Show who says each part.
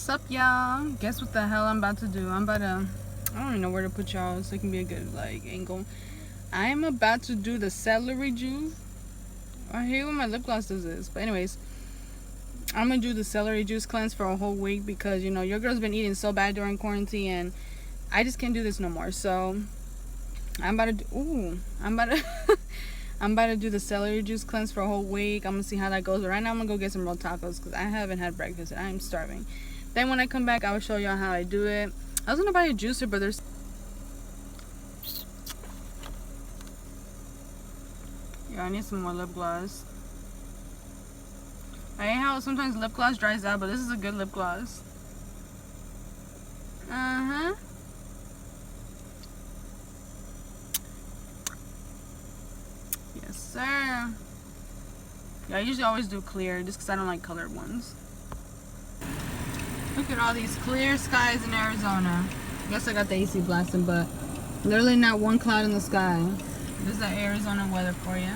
Speaker 1: What's up, y'all? Guess what the hell I'm about to do? I don't even know where to put y'all so it can be a good like angle. I am about to do the celery juice. I hate when my lip gloss does this, but anyways, I'm gonna do the celery juice cleanse for a whole week because you know your girl's been eating so bad during quarantine and I just can't do this no more. So I'm about to do, I'm about to do the celery juice cleanse for a whole week. I'm gonna see how that goes. But right now I'm gonna go get some real tacos because I haven't had breakfast and I am starving. Then when I come back, I will show y'all how I do it. I was gonna buy a juicer, but there's I need some more lip gloss. I hate how sometimes lip gloss dries out, but this is a good lip gloss. Yes, sir. Yeah, I usually always do clear just because I don't like colored ones. Look at all these clear skies in Arizona. I guess I got the AC blasting, but literally not one cloud in the sky. This is the Arizona weather for you.